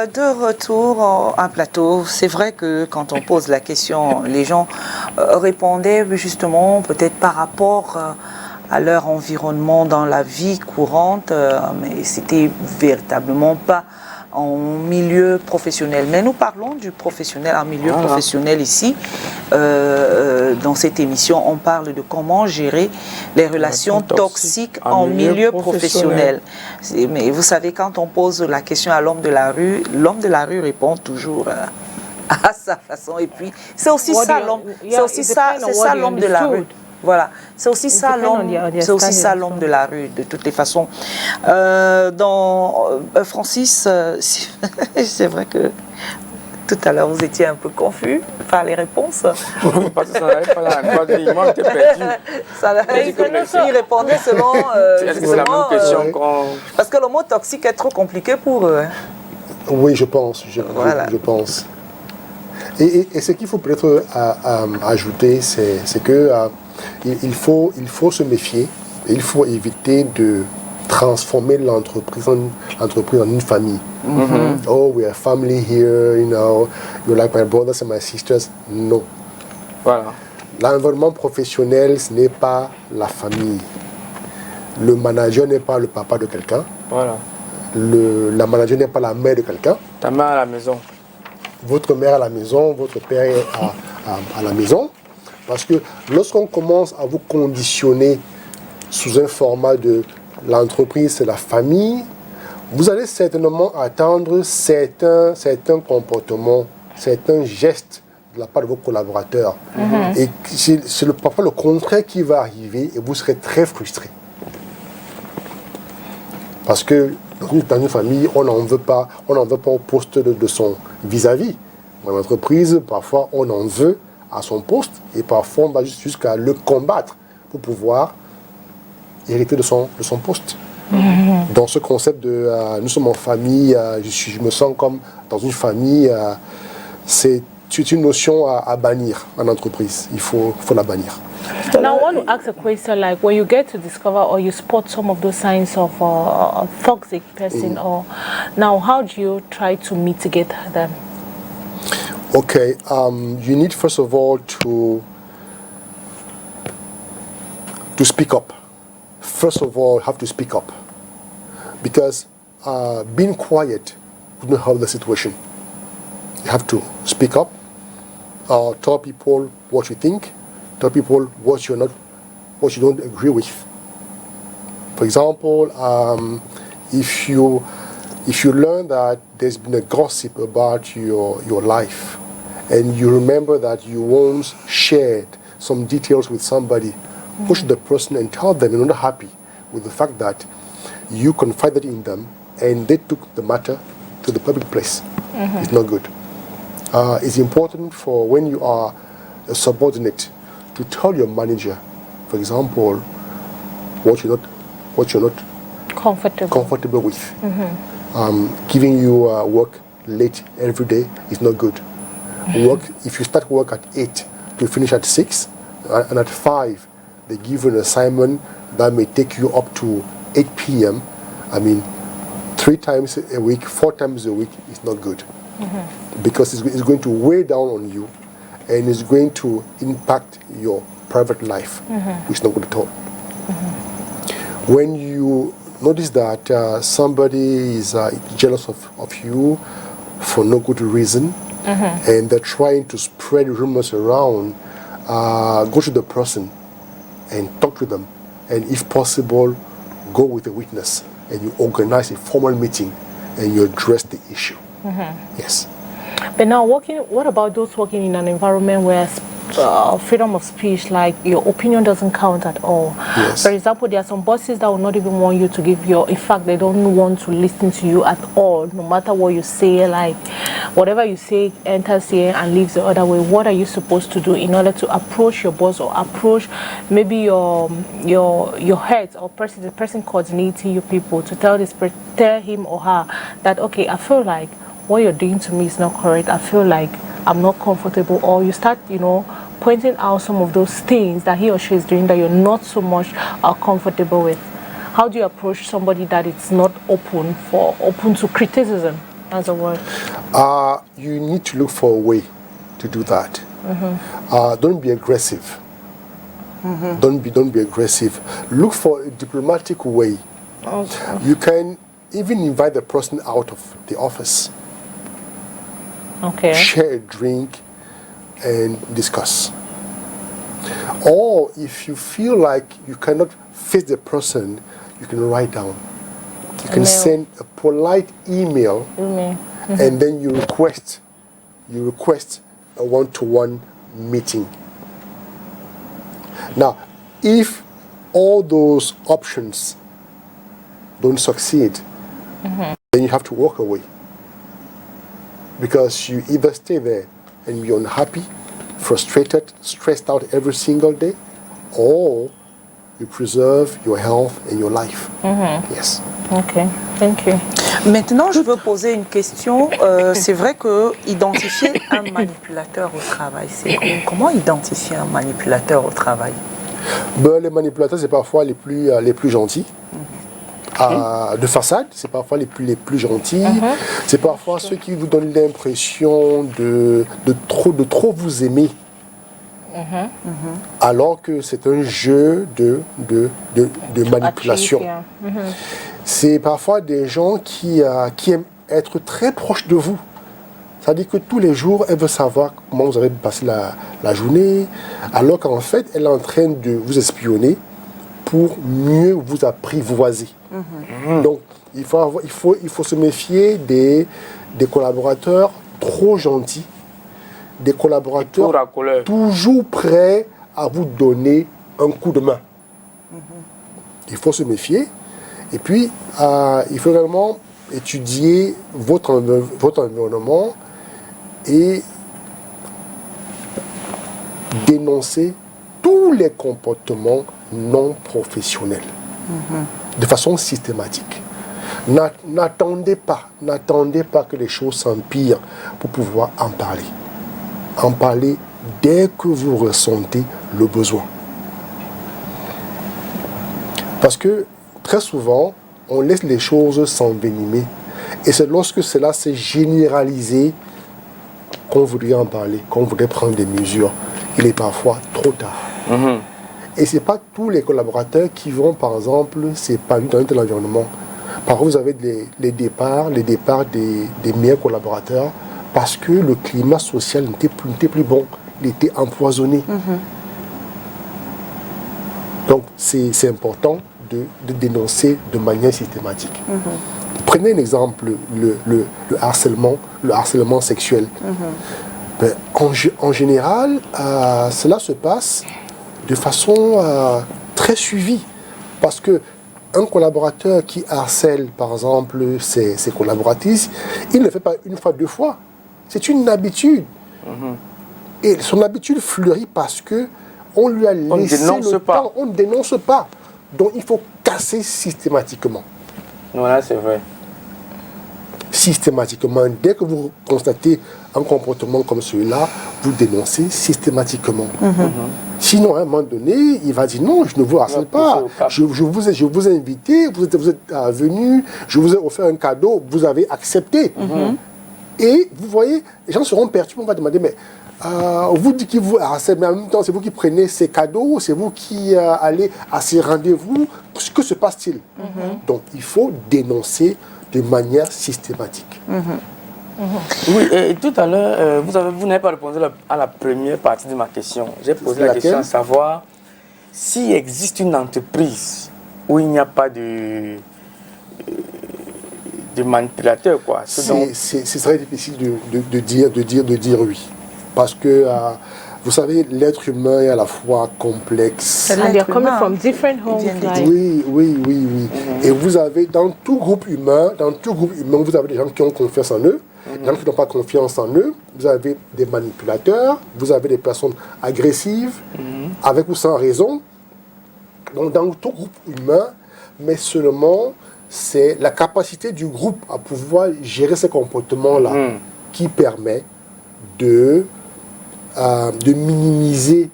Speaker 1: de retour à un plateau. C'est vrai que quand on pose la question, les gens répondaient justement peut-être par rapport à leur environnement dans la vie courante, mais c'était véritablement pas en milieu professionnel. Mais nous parlons du professionnel, en milieu professionnel ici. Dans cette émission, on parle de comment gérer les relations toxiques en milieu professionnel. Mais vous savez, quand on pose la question à l'homme de la rue répond toujours à sa façon. Et puis, c'est aussi ça l'homme. C'est aussi ça l'homme de la rue. Voilà, c'est aussi ça l'homme de la rue, de toutes les façons. Francis, c'est vrai que tout à l'heure vous étiez un peu confus par les réponses.
Speaker 3: Parce que ça n'avait pas la moi j'étais perdu.
Speaker 1: Il répondait selon
Speaker 3: c'est la même question
Speaker 1: parce que le mot toxique est trop compliqué pour eux. Hein.
Speaker 4: Oui, je pense. Je pense. Et ce qu'il faut peut-être ajouter, c'est que il faut se méfier, il faut éviter transformer l'entreprise en une famille. Oh, we are family here, you know, you're like my brothers and my sisters. Non.
Speaker 3: Voilà.
Speaker 4: L'environnement professionnel, ce n'est pas la famille. Le manager n'est pas le papa de quelqu'un.
Speaker 3: Voilà.
Speaker 4: La manager n'est pas la mère de quelqu'un.
Speaker 3: Ta mère à la maison.
Speaker 4: Votre mère à la maison, votre père est à la maison. Parce que lorsqu'on commence à vous conditionner sous un format de l'entreprise, c'est la famille, vous allez certainement attendre certains comportements, certains gestes de la part de vos collaborateurs. Et c'est parfois le contraire qui va arriver et vous serez très frustré. Parce que dans une famille, on n'en veut pas au poste de son vis-à-vis. Dans l'entreprise, parfois on en veut à son poste et parfois on va jusqu'à le combattre pour pouvoir hériter de son poste. Dans ce concept de nous sommes en famille, je me sens comme dans une famille, c'est une notion à bannir en entreprise. Il faut la bannir.
Speaker 2: Now, I want to ask a question like when you get to discover or you spot some of those signs of a toxic person, or now how do you try to mitigate them?
Speaker 4: Okay, you need first of all to speak up. First of all, you have to speak up because being quiet wouldn't help the situation. You have to speak up, tell people what you think, tell people what you don't agree with. For example, if you learn that there's been a gossip about your life, and you remember that you once shared some details with somebody, push the person and tell them you're not happy with the fact that you confided in them and they took the matter to the public place. It's not good. It's important for when you are a subordinate to tell your manager, for example, what you're not comfortable with. Giving you work late every day is not good. If you start work at 8 to finish at 6, and at 5 they give you an assignment that may take you up to 8 p.m. I mean, 3 times a week, 4 times a week is not good. Because it's going to weigh down on you and it's going to impact your private life, which is not good at all. When you notice that somebody is jealous of you for no good reason, and they're trying to spread rumors around, go to the person and talk to them, and if possible, go with a witness and you organize a formal meeting and you address the issue. Yes.
Speaker 2: But now, what about those working in an environment where freedom of speech, like your opinion doesn't count at all?
Speaker 4: Yes.
Speaker 2: For example, there are some bosses that will not even want you to give in fact, they don't want to listen to you at all, no matter what you say, like whatever you say enters here and leaves the other way. What are you supposed to do in order to approach your boss or approach maybe your head or the person coordinating your people to tell him or her that, okay, I feel like what you're doing to me is not correct. I feel like I'm not comfortable, or you start, pointing out some of those things that he or she is doing that you're not so much comfortable with. How do you approach somebody that it's not open to criticism, as a word?
Speaker 4: You need to look for a way to do that. Don't be aggressive. Don't be aggressive. Look for a diplomatic way.
Speaker 2: Okay.
Speaker 4: You can even invite the person out of the office.
Speaker 2: Okay.
Speaker 4: Share a drink and discuss. Or if you feel like you cannot face the person, you can write down. You can send a polite email, and then you request a one-to-one meeting. Now, if all those options don't succeed, then you have to walk away. Because you either stay there and be unhappy, frustrated, stressed out every single day, or you preserve your health and your life. Yes.
Speaker 2: Okay, thank you.
Speaker 1: Maintenant, je veux poser une question. C'est vrai que identifier un manipulateur au travail, c'est comment identifier un manipulateur au travail?
Speaker 4: Les manipulateurs, c'est parfois les plus gentils. de façade, c'est parfois les plus gentils, c'est parfois ceux qui vous donnent l'impression de trop vous aimer. Alors que c'est un jeu de manipulation. C'est parfois des gens qui aiment être très proches de vous. C'est-à-dire que tous les jours, elle veut savoir comment vous avez passé la journée, alors qu'en fait, elle est en train de vous espionner pour mieux vous apprivoiser. Donc, il faut se méfier des collaborateurs trop gentils, des collaborateurs toujours prêts à vous donner un coup de main. Il faut se méfier. Et puis, il faut également étudier votre environnement et dénoncer tous les comportements non professionnels de façon systématique. N'attendez pas que les choses s'empirent pour pouvoir en parler. En parler dès que vous ressentez le besoin. Parce que très souvent, on laisse les choses s'envenimer. Et c'est lorsque cela s'est généralisé qu'on voudrait en parler, qu'on voudrait prendre des mesures. Il est parfois trop tard. Et ce n'est pas tous les collaborateurs qui vont, par exemple, s'épanouir dans l'environnement. Parfois, vous avez les départs des meilleurs collaborateurs parce que le climat social n'était plus bon, il était empoisonné. Donc, c'est important de dénoncer de manière systématique. Prenez un exemple, le harcèlement sexuel. En général, cela se passe de façon très suivie. Parce que un collaborateur qui harcèle, par exemple, ses collaboratrices, il ne le fait pas une fois, deux fois. C'est une habitude. Et son habitude fleurit parce que on lui a laissé le temps. On ne dénonce pas. Donc il faut casser systématiquement.
Speaker 3: Voilà, c'est vrai.
Speaker 4: Systématiquement. Dès que vous constatez un comportement comme celui-là, vous dénoncez systématiquement. Sinon, à un moment donné, il va dire non, je ne vous harcèle pas. Je vous ai invité, vous êtes venu, je vous ai offert un cadeau, vous avez accepté. Et vous voyez, les gens seront perturbés, on va demander, mais vous dites qu'il vous harcèle, mais en même temps, c'est vous qui prenez ces cadeaux, c'est vous qui allez à ces rendez-vous. Que se passe-t-il? Donc, il faut dénoncer de manière systématique.
Speaker 3: Oui, et tout à l'heure, vous n'avez pas répondu à la première partie de ma question. J'ai posé la question à savoir s'il existe une entreprise où il n'y a pas de manipulateur, quoi.
Speaker 4: C'est très difficile de dire oui. Parce que, vous savez, l'être humain est à la fois complexe.
Speaker 2: And they're coming from different homes.
Speaker 4: Oui. Et vous avez, dans tout groupe humain, vous avez des gens qui ont confiance en eux, des gens qui n'ont pas confiance en eux. Vous avez des manipulateurs, vous avez des personnes agressives, avec ou sans raison. Donc, dans tout groupe humain, mais seulement, c'est la capacité du groupe à pouvoir gérer ces comportements-là qui permet de minimiser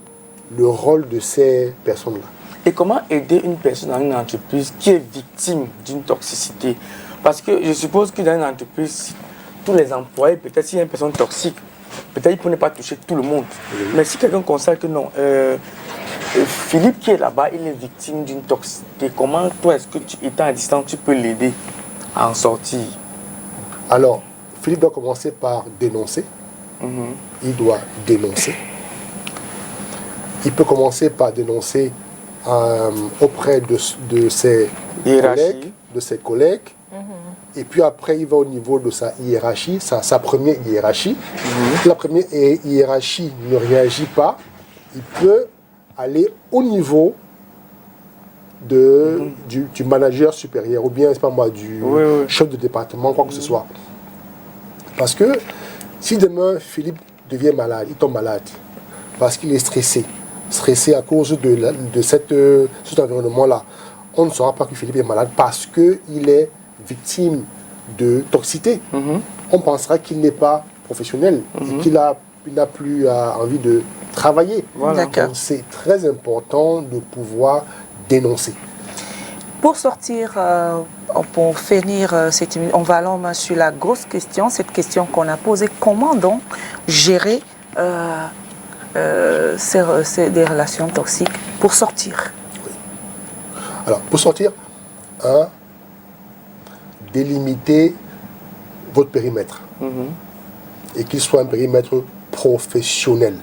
Speaker 4: le rôle de ces personnes-là.
Speaker 3: Et comment aider une personne dans une entreprise qui est victime d'une toxicité? Parce que je suppose que dans une entreprise, tous les employés, peut-être s'il y a une personne toxique, peut-être il ne peut pas toucher tout le monde. Mais si quelqu'un constate que non, Philippe qui est là-bas, il est victime d'une toxicité, comment toi, est-ce que étant à distance, tu peux l'aider à en sortir?
Speaker 4: Alors, Philippe doit commencer par dénoncer. Il doit dénoncer. Il peut commencer par dénoncer auprès de ses collègues. Et puis après, il va au niveau de sa hiérarchie, sa première hiérarchie. Si la première hiérarchie ne réagit pas, il peut aller au niveau du manager supérieur, ou bien, c'est pas moi, du chef de département, quoi que ce soit. Parce que si demain Philippe devient malade, il tombe malade, parce qu'il est stressé à cause de cet environnement-là, on ne saura pas que Philippe est malade parce qu'il est victime de toxicité. On pensera qu'il n'est pas professionnel, qu'il n'a plus envie de travailler. Donc c'est très important de pouvoir dénoncer.
Speaker 1: Pour sortir, pour finir cette émission, on va aller sur la grosse question, cette question qu'on a posée, comment donc gérer des relations toxiques pour sortir?
Speaker 4: Oui. Alors, pour sortir, délimiter votre périmètre et qu'il soit un périmètre professionnel.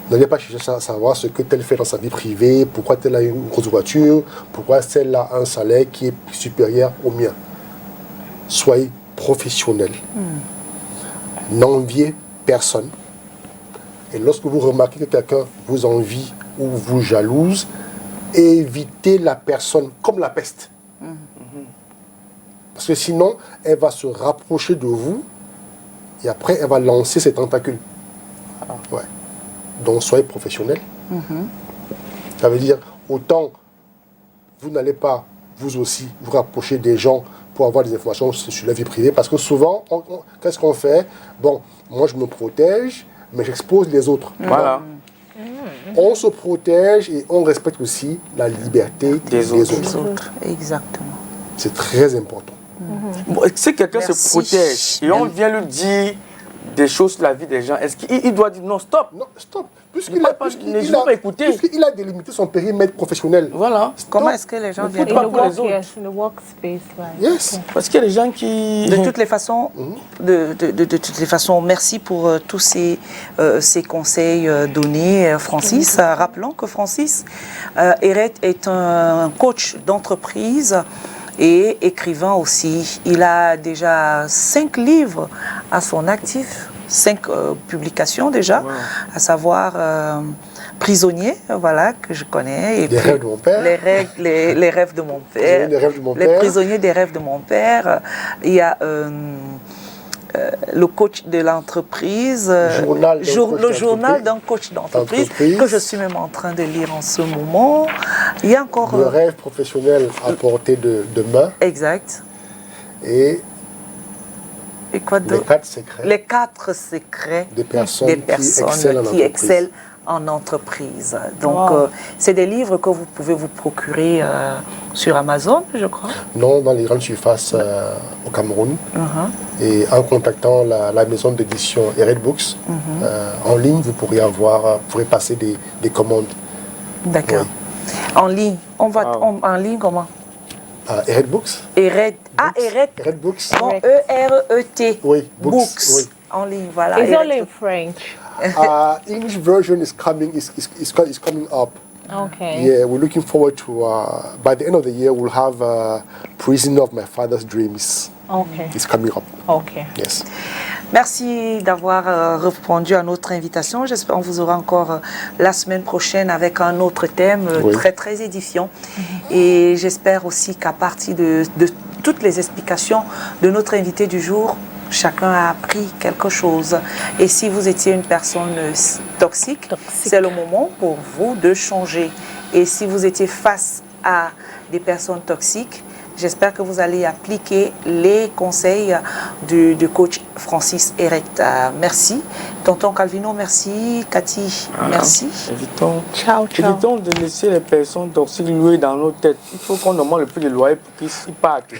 Speaker 4: N'allez pas chercher à savoir ce que tel fait dans sa vie privée, pourquoi tel a une grosse voiture, pourquoi celle a un salaire qui est supérieur au mien. Soyez professionnel. N'enviez personne. Et lorsque vous remarquez que quelqu'un vous envie ou vous jalouse, évitez la personne comme la peste. Parce que sinon, elle va se rapprocher de vous et après, elle va lancer ses tentacules. Ouais. Donc, soyez professionnel. Ça veut dire, autant vous n'allez pas, vous aussi, vous rapprocher des gens pour avoir des informations sur la vie privée. Parce que souvent, qu'est-ce qu'on fait? Bon, moi, je me protège, mais j'expose les autres.
Speaker 3: Voilà.
Speaker 4: On se protège et on respecte aussi la liberté des autres.
Speaker 1: Exactement.
Speaker 4: C'est très important.
Speaker 3: Bon, si quelqu'un se protège et on vient lui dire des choses sur la vie des gens, est-ce qu'il doit dire non, stop?
Speaker 4: Non, stop.
Speaker 3: Puisqu'il
Speaker 4: a délimité son périmètre professionnel.
Speaker 3: Voilà.
Speaker 1: Comment est-ce que les gens viennent
Speaker 2: in the workspace,
Speaker 4: Yes.
Speaker 3: Parce qu'il y a des gens qui...
Speaker 1: De toutes les façons, de toutes les façons, merci pour tous ces conseils donnés, Francis. Rappelons que Francis Eret est un coach d'entreprise et écrivain aussi. Il a déjà 5 livres à son actif, 5 publications déjà, à savoir Prisonnier, voilà, que je connais. Et
Speaker 4: les rêves de mon père.
Speaker 1: Les rêves de mon père. Les prisonniers des rêves de mon père. Il y a le coach de l'entreprise, le journal d'un coach d'entreprise, que je suis même en train de lire en ce moment. Il y a encore...
Speaker 4: Le rêve professionnel à portée de main.
Speaker 1: Exact.
Speaker 4: Et
Speaker 1: quoi d'autre? Les 4 secrets
Speaker 4: des personnes qui
Speaker 1: excellent en entreprise. Donc, c'est des livres que vous pouvez vous procurer sur Amazon, je crois.
Speaker 4: Non, dans les grandes surfaces au Cameroun. Et en contactant la maison d'édition Eret Books, en ligne, vous pourrez passer des commandes.
Speaker 1: D'accord. Oui. En ligne, en ligne comment?
Speaker 4: Eret Books.
Speaker 1: Eret
Speaker 4: Books.
Speaker 1: Non, E-R-E-T.
Speaker 4: Oui, Books. Oui.
Speaker 1: En ligne, voilà.
Speaker 2: It's only in French.
Speaker 4: English version is coming up.
Speaker 2: Okay.
Speaker 4: Yeah, we're looking forward to. By the end of the year, we'll have "Prisoner of My Father's Dreams."
Speaker 2: Okay.
Speaker 4: It's coming up.
Speaker 2: Okay.
Speaker 4: Yes.
Speaker 1: Merci d'avoir répondu à notre invitation. J'espère qu'on vous aura encore la semaine prochaine avec un autre thème très très édifiant. Et j'espère aussi qu'à partir de toutes les explications de notre invité du jour, chacun a appris quelque chose. Et si vous étiez une personne toxique, c'est le moment pour vous de changer. Et si vous étiez face à des personnes toxiques, j'espère que vous allez appliquer les conseils du coach Francis Eret. Merci. Tonton Calvino, merci. Cathy, merci.
Speaker 3: Évitons de laisser les personnes toxiques louer dans nos têtes. Il faut qu'on demande le prix de loyer pour qu'ils partent.